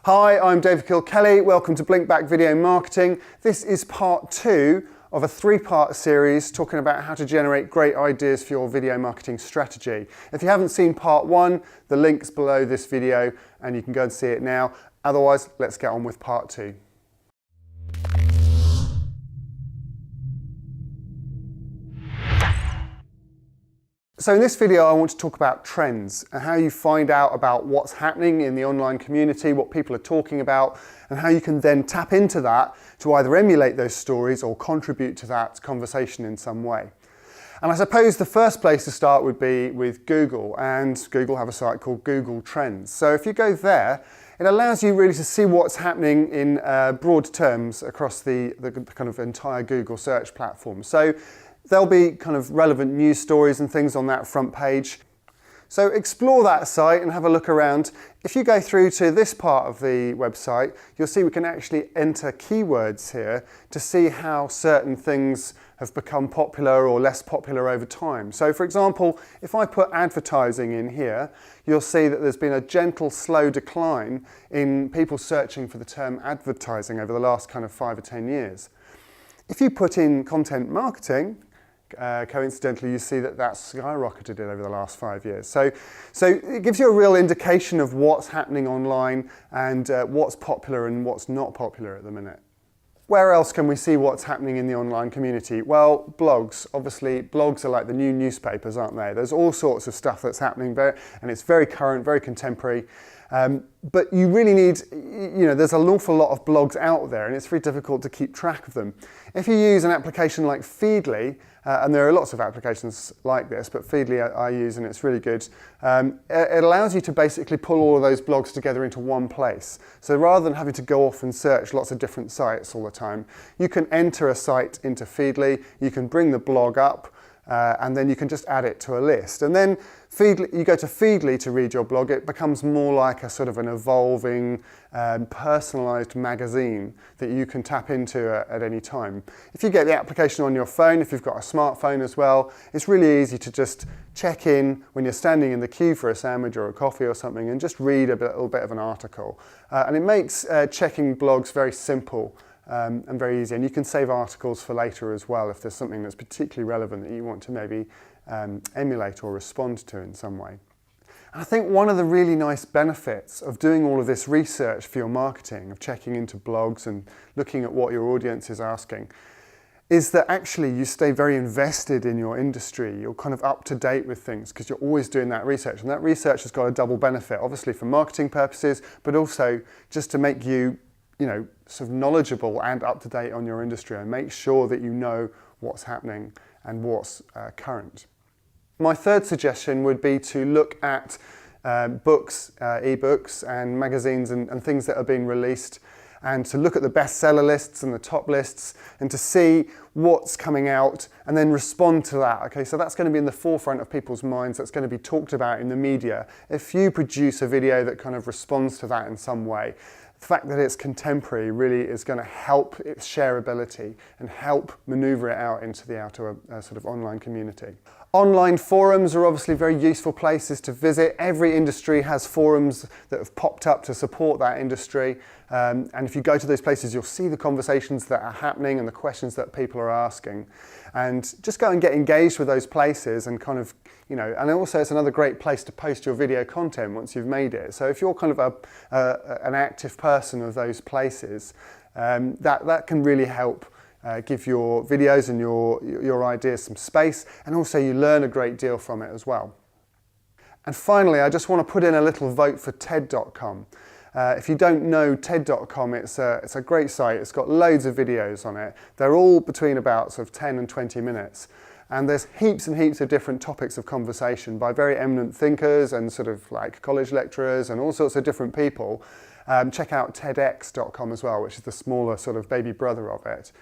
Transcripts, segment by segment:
Hi, I'm David Kilkelly. Welcome to Blinkback Video Marketing. This is part 2 of a 3-part series talking about how to generate great ideas for your video marketing strategy. If you haven't seen part 1, the link's below this video and you can go and see it now. Otherwise, let's get on with part 2. So in this video, I want to talk about trends and how you find out about what's happening in the online community, what people are talking about, and how you can then tap into that to either emulate those stories or contribute to that conversation in some way. And I suppose the first place to start would be with Google, and Google have a site called Google Trends. So if you go there, it allows you really to see what's happening in broad terms across the kind of entire Google search platform. So there'll be kind of relevant news stories and things on that front page. So explore that site and have a look around. If you go through to this part of the website, you'll see we can actually enter keywords here to see how certain things have become popular or less popular over time. So for example, if I put advertising in here, you'll see that there's been a gentle, slow decline in people searching for the term advertising over the last kind of 5 or 10 years. If you put in content marketing, coincidentally, you see that that's skyrocketed over the last 5 years. So it gives you a real indication of what's happening online and what's popular and what's not popular at the minute. Where else can we see what's happening in the online community? Well, blogs. Obviously, blogs are like the new newspapers, aren't they? There's all sorts of stuff that's happening there, and it's very current, very contemporary. But you really need, there's an awful lot of blogs out there, and it's very difficult to keep track of them. If you use an application like Feedly, and there are lots of applications like this, but Feedly I use and it's really good. It allows you to basically pull all of those blogs together into one place. So rather than having to go off and search lots of different sites all the time, you can enter a site into Feedly, you can bring the blog up, and then you can just add it to a list. And then you go to Feedly to read your blog, it becomes more like a sort of an evolving, personalized magazine that you can tap into at any time. If you get the application on your phone, if you've got a smartphone as well, it's really easy to just check in when you're standing in the queue for a sandwich or a coffee or something and just read a little bit of an article. And it makes checking blogs very simple. And very easy, and you can save articles for later as well if there's something that's particularly relevant that you want to maybe emulate or respond to in some way. And I think one of the really nice benefits of doing all of this research for your marketing, of checking into blogs and looking at what your audience is asking, is that actually you stay very invested in your industry. You're kind of up to date with things because you're always doing that research, and that research has got a double benefit, obviously for marketing purposes, but also just to make you sort of knowledgeable and up to date on your industry and make sure that you know what's happening and what's current. My third suggestion would be to look at books, ebooks and magazines and things that are being released, and to look at the bestseller lists and the top lists and to see what's coming out and then respond to that. Okay, so that's going to be in the forefront of people's minds, that's going to be talked about in the media. If you produce a video that kind of responds to that in some way, the fact that it's contemporary really is going to help its shareability and help maneuver it out into the outer sort of online community. Online forums are obviously very useful places to visit. Every industry has forums that have popped up to support that industry. And if you go to those places, you'll see the conversations that are happening and the questions that people are asking. And just go and get engaged with those places and kind of, and also it's another great place to post your video content once you've made it. So if you're kind of an active person of those places, that can really help give your videos and your ideas some space, and also you learn a great deal from it as well. And finally, I just want to put in a little vote for TED.com. If you don't know TED.com, it's a great site. It's got loads of videos on it. They're all between about sort of 10 and 20 minutes. And there's heaps and heaps of different topics of conversation by very eminent thinkers and sort of like college lecturers and all sorts of different people. Check out TEDx.com as well, which is the smaller sort of baby brother of it.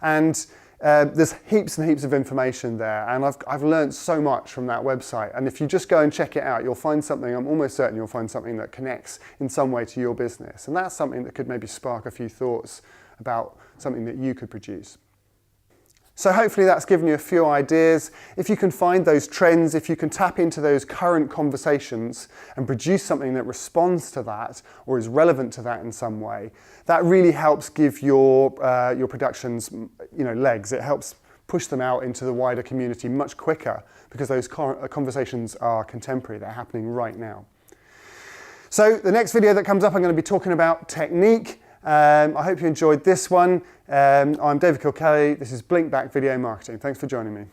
And there's heaps and heaps of information there, and I've learned so much from that website. And if you just go and check it out, you'll find something, I'm almost certain you'll find something that connects in some way to your business. And that's something that could maybe spark a few thoughts about something that you could produce. So hopefully that's given you a few ideas. If you can find those trends, if you can tap into those current conversations and produce something that responds to that or is relevant to that in some way, that really helps give your productions, legs. It helps push them out into the wider community much quicker because those conversations are contemporary, they're happening right now. So the next video that comes up, I'm going to be talking about technique. I hope you enjoyed this one. I'm David Kilkelly. This is Blinkback Video Marketing. Thanks for joining me.